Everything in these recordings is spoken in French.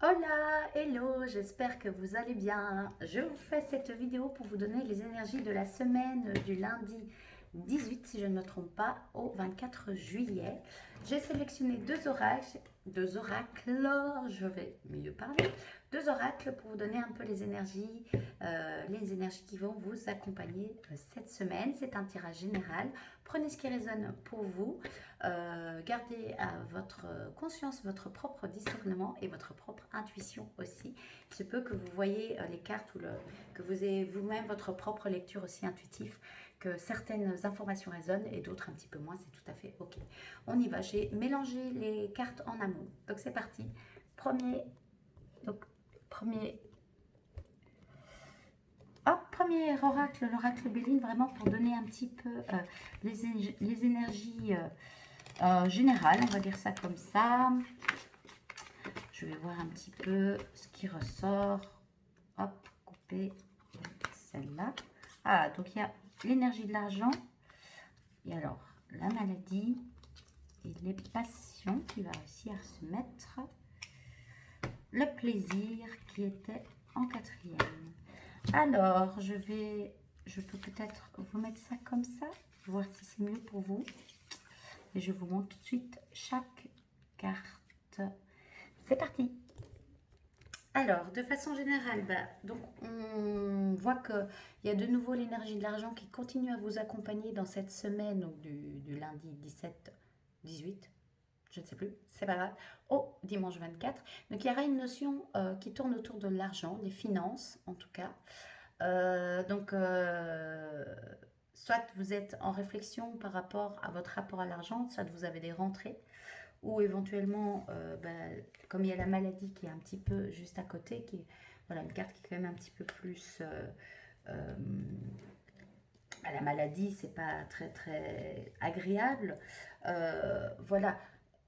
Hola, hello, j'espère que vous allez bien. Je vous fais cette vidéo pour vous donner les énergies de la semaine du lundi 18, si je ne me trompe pas, au 24 juillet. J'ai sélectionné deux oracles, je vais mieux parler, deux oracles pour vous donner un peu les énergies qui vont vous accompagner cette semaine. C'est un tirage général. Prenez ce qui résonne pour vous. Gardez à votre conscience votre propre discernement et votre propre intuition aussi. Il se peut que vous voyez les cartes que vous ayez vous-même votre propre lecture aussi intuitive, que certaines informations résonnent et d'autres un petit peu moins, c'est tout à fait ok. On y va, j'ai mélangé les cartes en amont. Donc c'est parti. Premier, donc, premier, premier oracle, l'oracle Béline, vraiment pour donner un petit peu les énergies générales, on va dire ça comme ça. Je vais voir un petit peu ce qui ressort. Hop, couper celle-là. Ah, donc il y a l'énergie de l'argent. Et alors, la maladie et les passions qui va réussir à se mettre. Le plaisir qui était en quatrième. Alors, je peux peut-être vous mettre ça comme ça, voir si c'est mieux pour vous. Et je vous montre tout de suite chaque carte. C'est parti. Alors, de façon générale, donc on voit qu'il y a de nouveau l'énergie de l'argent qui continue à vous accompagner dans cette semaine, donc du lundi 17, 18, je ne sais plus, c'est pas grave, au dimanche 24. Donc il y aura une notion qui tourne autour de l'argent, des finances en tout cas. Soit vous êtes en réflexion par rapport à votre rapport à l'argent, soit vous avez des rentrées ou éventuellement, comme il y a la maladie qui est un petit peu juste à côté, qui est voilà, une carte qui est quand même un petit peu plus... euh, la maladie, c'est pas très très agréable. Voilà.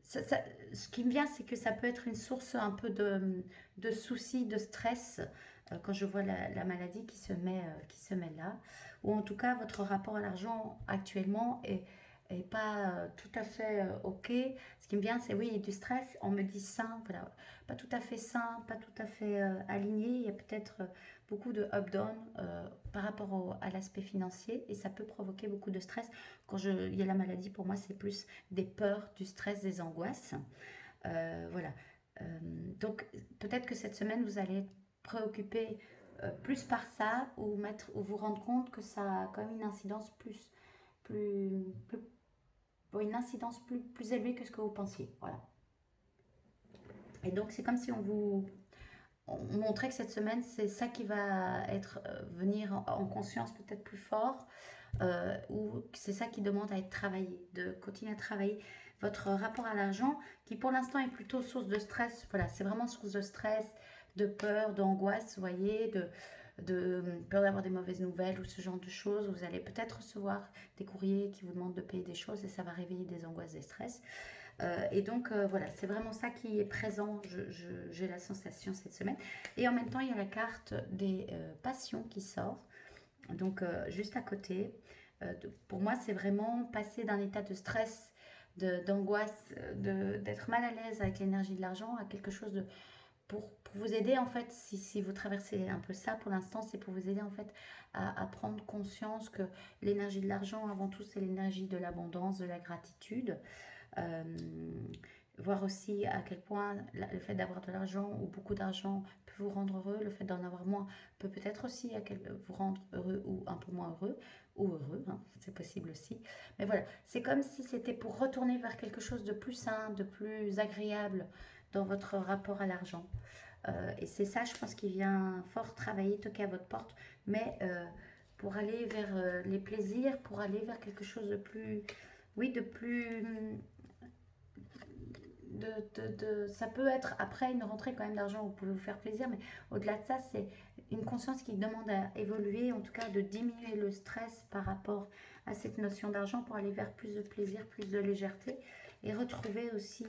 Ce qui me vient, c'est que ça peut être une source un peu de soucis, de stress, quand je vois la maladie qui se met là. Ou en tout cas, votre rapport à l'argent actuellement est pas tout à fait ok. Ce qui me vient, c'est oui, du stress, on me dit sain, voilà, pas tout à fait sain, pas tout à fait aligné. Il y a peut-être beaucoup de up-down par rapport à l'aspect financier et ça peut provoquer beaucoup de stress. Il y a la maladie, pour moi, c'est plus des peurs, du stress, des angoisses. Voilà. Donc, peut-être que cette semaine, vous allez être préoccupé plus par ça ou vous rendre compte que ça a quand même une incidence plus une incidence plus élevée que ce que vous pensiez. Voilà. Et donc, c'est comme si on montrait que cette semaine, c'est ça qui va être venir en conscience peut-être plus fort, ou c'est ça qui demande à être travaillé, de continuer à travailler votre rapport à l'argent, qui pour l'instant est plutôt source de stress. Voilà, c'est vraiment source de stress, de peur, d'angoisse, vous voyez, de peur d'avoir des mauvaises nouvelles ou ce genre de choses. Vous allez peut-être recevoir des courriers qui vous demandent de payer des choses et ça va réveiller des angoisses, des stress. Voilà, c'est vraiment ça qui est présent, j'ai la sensation cette semaine. Et en même temps, il y a la carte des passions qui sort, donc juste à côté. Pour moi, c'est vraiment passer d'un état de stress, d'angoisse, d'être mal à l'aise avec l'énergie de l'argent à quelque chose pour vous aider en fait, si vous traversez un peu ça pour l'instant, c'est pour vous aider en fait à prendre conscience que l'énergie de l'argent, avant tout, c'est l'énergie de l'abondance, de la gratitude. Euh, Voir aussi à quel point le fait d'avoir de l'argent ou beaucoup d'argent peut vous rendre heureux, le fait d'en avoir moins peut peut-être aussi vous rendre heureux ou un peu moins heureux, ou heureux, hein, c'est possible aussi. Mais voilà, c'est comme si c'était pour retourner vers quelque chose de plus sain, de plus agréable dans votre rapport à l'argent. Et c'est ça, je pense, qui vient fort travailler, toquer à votre porte, mais pour aller vers les plaisirs, pour aller vers quelque chose de plus, oui, de plus ça peut être après une rentrée quand même d'argent, vous pouvez vous faire plaisir, mais au-delà de ça, c'est une conscience qui demande à évoluer, en tout cas de diminuer le stress par rapport à cette notion d'argent pour aller vers plus de plaisir, plus de légèreté et retrouver aussi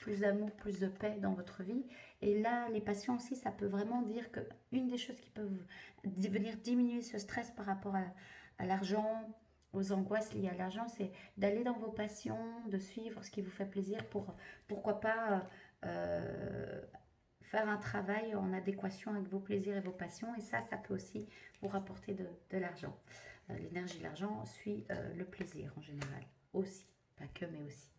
plus d'amour, plus de paix dans votre vie. Et là, les passions aussi, ça peut vraiment dire que une des choses qui peuvent venir diminuer ce stress par rapport à l'argent, aux angoisses liées à l'argent, c'est d'aller dans vos passions, de suivre ce qui vous fait plaisir pour pourquoi pas faire un travail en adéquation avec vos plaisirs et vos passions. Et ça peut aussi vous rapporter de l'argent. L'énergie de l'argent suit le plaisir en général aussi. Pas que, mais aussi.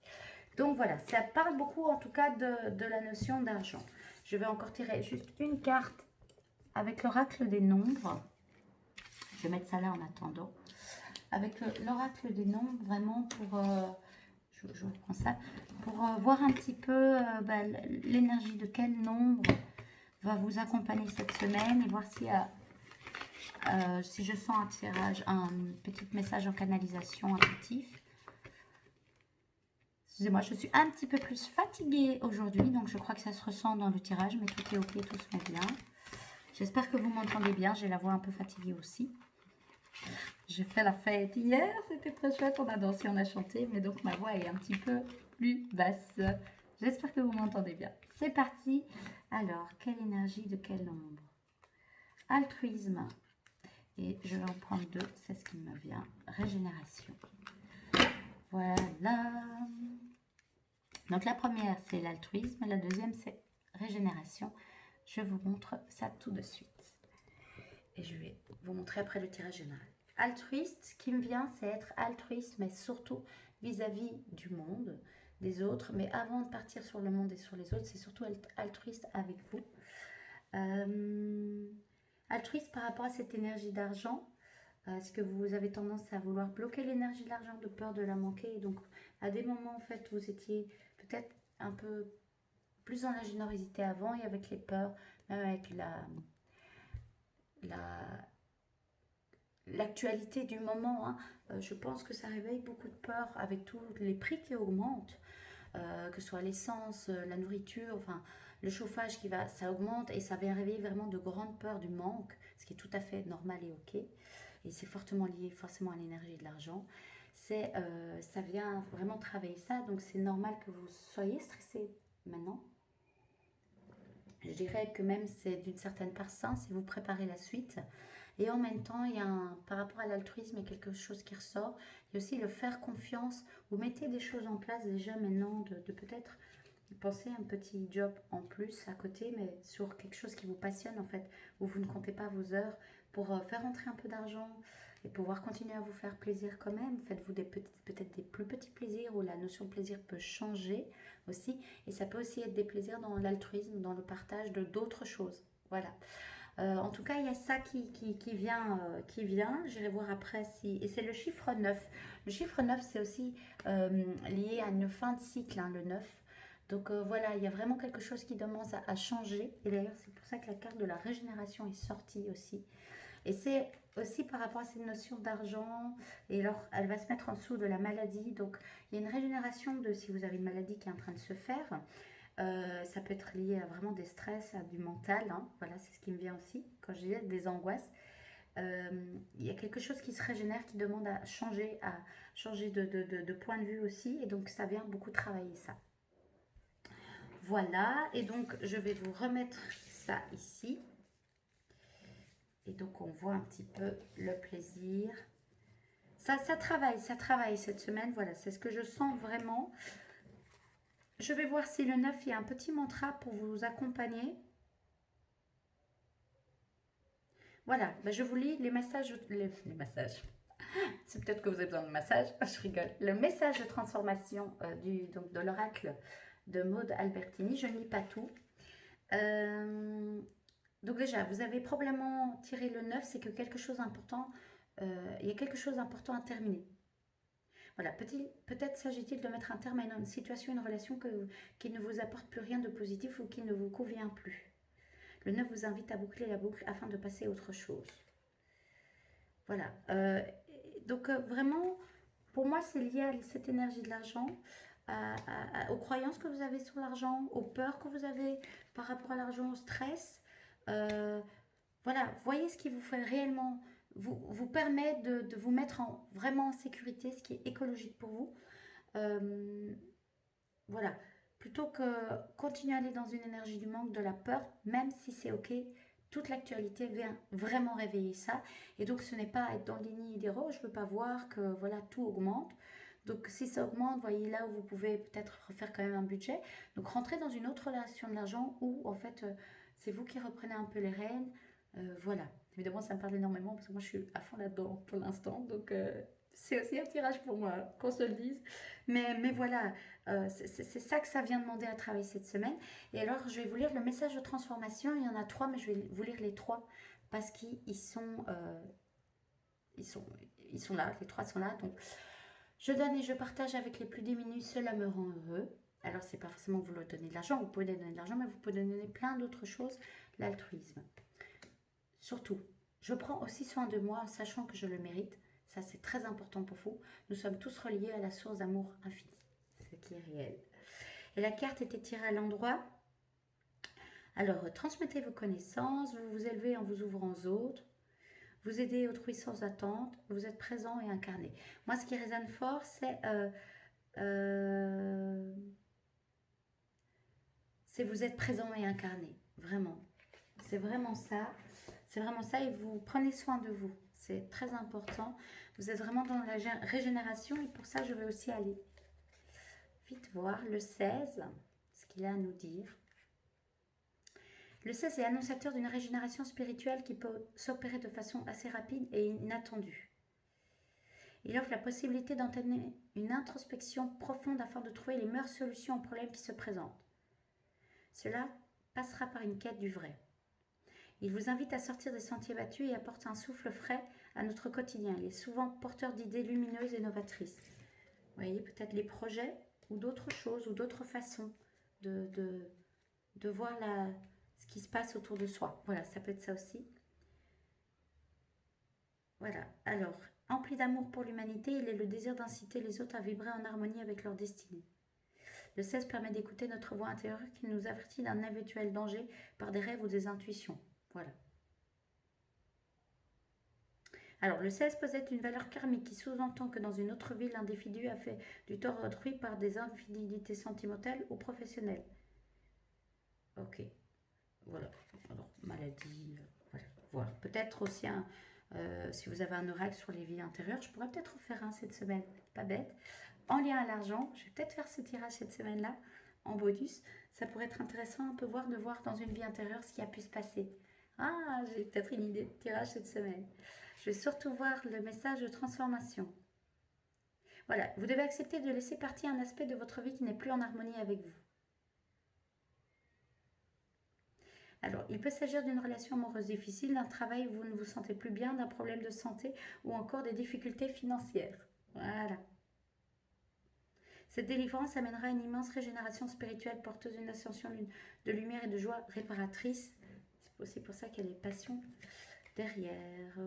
Donc voilà, ça parle beaucoup en tout cas de la notion d'argent. Je vais encore tirer juste une carte avec l'oracle des nombres. Je vais mettre ça là en attendant. Avec l'oracle des nombres, vraiment pour... je reprends ça. Pour voir un petit peu l'énergie de quel nombre va vous accompagner cette semaine. Et voir si je sens un tirage, un petit message en canalisation intuitif. Excusez-moi, je suis un petit peu plus fatiguée aujourd'hui, donc je crois que ça se ressent dans le tirage, mais tout est ok, tout se met bien. J'espère que vous m'entendez bien, j'ai la voix un peu fatiguée aussi. J'ai fait la fête hier, c'était très chouette, on a dansé, on a chanté, mais donc ma voix est un petit peu plus basse. J'espère que vous m'entendez bien. C'est parti. Alors, quelle énergie de quel nombre? Altruisme. Et je vais en prendre deux, c'est ce qui me vient. Régénération. Voilà. Donc la première, c'est l'altruisme. La deuxième, c'est régénération. Je vous montre ça tout de suite. Et je vais vous montrer après le tirage général. Altruiste, ce qui me vient, c'est être altruiste, mais surtout vis-à-vis du monde, des autres. Mais avant de partir sur le monde et sur les autres, c'est surtout être altruiste avec vous. Altruiste par rapport à cette énergie d'argent. Est-ce que vous avez tendance à vouloir bloquer l'énergie de l'argent de peur de la manquer? Et donc, à des moments, en fait, vous étiez peut-être un peu plus dans la générosité avant et avec les peurs, même avec l'actualité du moment. Hein. Je pense que ça réveille beaucoup de peur avec tous les prix qui augmentent, que ce soit l'essence, la nourriture, enfin, le chauffage ça augmente et ça vient réveiller vraiment de grandes peurs du manque, ce qui est tout à fait normal et ok. Et c'est fortement lié forcément à l'énergie de l'argent. Ça vient vraiment travailler ça, donc c'est normal que vous soyez stressé maintenant. Je dirais que même c'est d'une certaine part sain si vous préparez la suite. Et en même temps, par rapport à l'altruisme, il y a quelque chose qui ressort. Il y a aussi le faire confiance. Vous mettez des choses en place déjà maintenant, de peut-être penser à un petit job en plus à côté, mais sur quelque chose qui vous passionne en fait, où vous ne comptez pas vos heures pour faire rentrer un peu d'argent et pouvoir continuer à vous faire plaisir quand même. Faites-vous peut-être des plus petits plaisirs où la notion de plaisir peut changer aussi. Et ça peut aussi être des plaisirs dans l'altruisme, dans le partage de d'autres choses. Voilà. En tout cas, il y a ça qui vient. J'irai voir après si... Et c'est le chiffre 9. Le chiffre 9, c'est aussi lié à une fin de cycle, hein, le 9. Donc voilà, il y a vraiment quelque chose qui commence à changer. Et d'ailleurs, c'est pour ça que la carte de la régénération est sortie aussi. Et c'est aussi par rapport à cette notion d'argent. Et alors, elle va se mettre en dessous de la maladie. Donc, il y a une régénération de si vous avez une maladie qui est en train de se faire. Ça peut être lié à vraiment des stress, à du mental. Hein. Voilà, c'est ce qui me vient aussi quand je dis des angoisses. Il y a quelque chose qui se régénère, qui demande à changer de point de vue aussi. Et donc, ça vient beaucoup travailler ça. Voilà, et donc je vais vous remettre ça ici. Et donc on voit un petit peu le plaisir. Ça travaille cette semaine. Voilà, c'est ce que je sens vraiment. Je vais voir si le 9, il y a un petit mantra pour vous accompagner. Voilà, ben je vous lis les messages. Les messages. C'est peut-être que vous avez besoin de massage. Je rigole. Le message de transformation donc de l'oracle de Maud Albertini. Je ne lis pas tout. Donc déjà, vous avez probablement tiré le 9, c'est que quelque chose d'important, il y a quelque chose d'important à terminer. Voilà, peut-être s'agit-il de mettre un terme à une situation, une relation qui ne vous apporte plus rien de positif ou qui ne vous convient plus. Le 9 vous invite à boucler la boucle afin de passer à autre chose. Voilà. Donc vraiment, pour moi, c'est lié à cette énergie de l'argent, aux croyances que vous avez sur l'argent, aux peurs que vous avez par rapport à l'argent, au stress. Voilà, voyez ce qui vous fait réellement, vous permet de vous mettre vraiment en sécurité, ce qui est écologique pour vous. Voilà, plutôt que continuer à aller dans une énergie du manque, de la peur, même si c'est ok, toute l'actualité vient vraiment réveiller ça. Et donc ce n'est pas être dans le déni des je ne veux pas voir que voilà, tout augmente. Donc si ça augmente, voyez là où vous pouvez peut-être refaire quand même un budget. Donc rentrez dans une autre relation de l'argent où en fait c'est vous qui reprenez un peu les rênes. Voilà. Évidemment ça me parle énormément parce que moi je suis à fond là-dedans pour l'instant. Donc c'est aussi un tirage pour moi, qu'on se le dise. Mais voilà, c'est ça que ça vient demander à travailler cette semaine. Et alors je vais vous lire le message de transformation. Il y en a trois, mais je vais vous lire les trois parce qu'ils sont, ils sont, ils sont là, les trois sont là. Donc je donne et je partage avec les plus démunis, cela me rend heureux. Alors, c'est pas forcément que vous leur donnez de l'argent, vous pouvez donner de l'argent, mais vous pouvez donner plein d'autres choses. L'altruisme. Surtout, je prends aussi soin de moi en sachant que je le mérite. Ça, c'est très important pour vous. Nous sommes tous reliés à la source d'amour infini, ce qui est réel. Et la carte était tirée à l'endroit. Alors, transmettez vos connaissances, vous vous élevez en vous ouvrant aux autres. Vous aidez autrui sans attente, vous êtes présent et incarné. Moi, ce qui résonne fort, euh, c'est vous êtes présent et incarné. Vraiment. C'est vraiment ça. C'est vraiment ça et vous prenez soin de vous. C'est très important. Vous êtes vraiment dans la régénération et pour ça, je vais aussi aller vite voir le 16, ce qu'il a à nous dire. Le 16 est annonciateur d'une régénération spirituelle qui peut s'opérer de façon assez rapide et inattendue. Il offre la possibilité d'entamer une introspection profonde afin de trouver les meilleures solutions aux problèmes qui se présentent. Cela passera par une quête du vrai. Il vous invite à sortir des sentiers battus et apporte un souffle frais à notre quotidien. Il est souvent porteur d'idées lumineuses et novatrices. Vous voyez, peut-être les projets ou d'autres choses ou d'autres façons de voir ce qui se passe autour de soi. Voilà, ça peut être ça aussi. Voilà, alors, empli d'amour pour l'humanité, il est le désir d'inciter les autres à vibrer en harmonie avec leur destinée. Le 16 permet d'écouter notre voix intérieure qui nous avertit d'un éventuel danger par des rêves ou des intuitions. Voilà. Alors, le 16 peut être une valeur karmique qui sous-entend que dans une autre vie, l'individu a fait du tort à autrui par des infidélités sentimentales ou professionnelles. Ok. Voilà. Alors, maladie. Voilà. Peut-être aussi si vous avez un oracle sur les vies intérieures, je pourrais peut-être en faire un cette semaine. Pas bête. En lien à l'argent, je vais peut-être faire ce tirage cette semaine-là, en bonus. Ça pourrait être intéressant un peu de voir dans une vie intérieure ce qui a pu se passer. Ah, j'ai peut-être une idée de tirage cette semaine. Je vais surtout voir le message de transformation. Voilà, vous devez accepter de laisser partir un aspect de votre vie qui n'est plus en harmonie avec vous. Alors, il peut s'agir d'une relation amoureuse difficile, d'un travail où vous ne vous sentez plus bien, d'un problème de santé ou encore des difficultés financières. Voilà. Cette délivrance amènera une immense régénération spirituelle porteuse d'une ascension de lumière et de joie réparatrice. C'est aussi pour ça qu'il y a les passions derrière.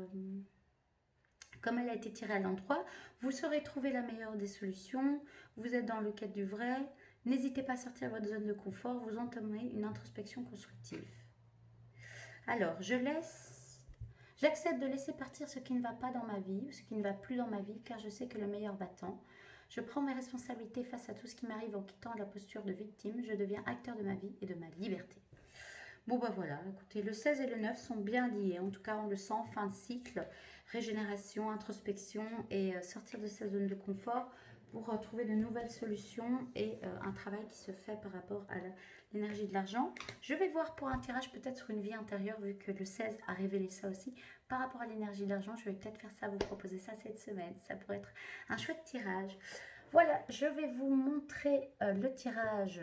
Comme elle a été tirée à l'endroit, vous saurez trouver la meilleure des solutions. Vous êtes dans le cadre du vrai. N'hésitez pas à sortir de votre zone de confort. Vous entamez une introspection constructive. Alors, j'accepte de laisser partir ce qui ne va pas dans ma vie, ce qui ne va plus dans ma vie, car je sais que le meilleur m'attend. Je prends mes responsabilités face à tout ce qui m'arrive en quittant la posture de victime. Je deviens acteur de ma vie et de ma liberté. Bon bah voilà, écoutez, le 16 et le 9 sont bien liés. En tout cas, on le sent, fin de cycle, régénération, introspection et sortir de sa zone de confort pour trouver de nouvelles solutions et un travail qui se fait par rapport à l'énergie de l'argent. Je vais voir pour un tirage peut-être sur une vie intérieure, vu que le 16 a révélé ça aussi. Par rapport à l'énergie de l'argent, je vais peut-être faire ça, vous proposer ça cette semaine. Ça pourrait être un chouette tirage. Voilà, je vais vous montrer le tirage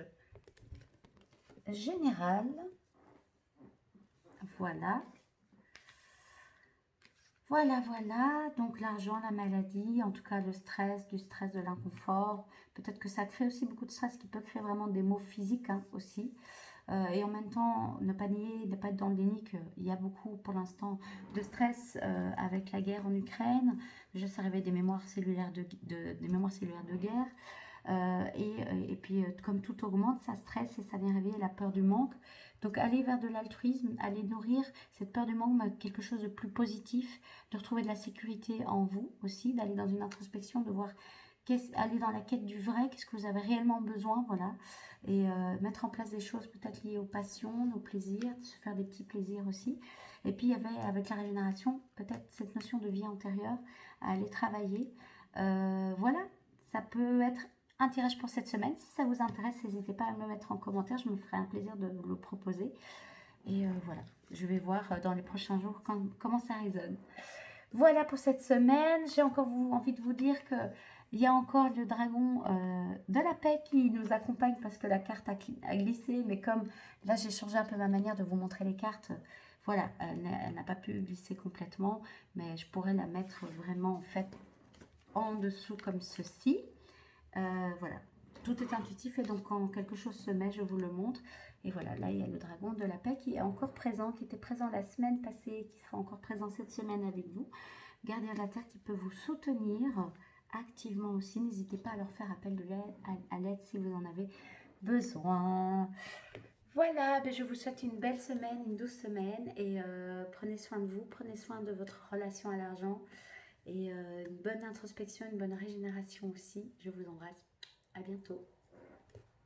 général. Voilà. Voilà. Donc l'argent, la maladie, en tout cas le stress, du stress, de l'inconfort. Peut-être que ça crée aussi beaucoup de stress qui peut créer vraiment des maux physiques aussi. Et en même temps, ne pas nier, ne pas être dans le déni qu'il y a beaucoup pour l'instant de stress avec la guerre en Ukraine. Déjà, ça réveille des mémoires cellulaires des mémoires cellulaires de guerre. Et puis, comme tout augmente, ça stresse et ça vient réveiller la peur du manque. Donc, aller vers de l'altruisme, aller nourrir cette peur du manque, mais quelque chose de plus positif, de retrouver de la sécurité en vous aussi, d'aller dans une introspection, de voir, aller dans la quête du vrai, qu'est-ce que vous avez réellement besoin, voilà. Et mettre en place des choses peut-être liées aux passions, aux plaisirs, se faire des petits plaisirs aussi. Et puis, il y avait, avec la régénération, peut-être cette notion de vie antérieure à aller travailler. Voilà. ça peut être un tirage pour cette semaine. Si ça vous intéresse, n'hésitez pas à me le mettre en commentaire. Je me ferai un plaisir de vous le proposer. Et voilà, je vais voir dans les prochains jours comment ça résonne. Voilà pour cette semaine. J'ai encore envie de vous dire que il y a encore le dragon de la paix qui nous accompagne parce que la carte a glissé. Mais comme là, j'ai changé un peu ma manière de vous montrer les cartes. Voilà, elle n'a pas pu glisser complètement. Mais je pourrais la mettre vraiment en fait en dessous comme ceci. Voilà, tout est intuitif et donc quand quelque chose se met, je vous le montre. Et voilà, là il y a le dragon de la paix qui est encore présent, qui était présent la semaine passée, qui sera encore présent cette semaine avec vous. Gardien de la Terre qui peut vous soutenir activement aussi. N'hésitez pas à leur faire appel à l'aide si vous en avez besoin. Voilà, ben je vous souhaite une belle semaine, une douce semaine et prenez soin de vous, prenez soin de votre relation à l'argent et une bonne introspection, une bonne régénération aussi. Je vous embrasse. À bientôt.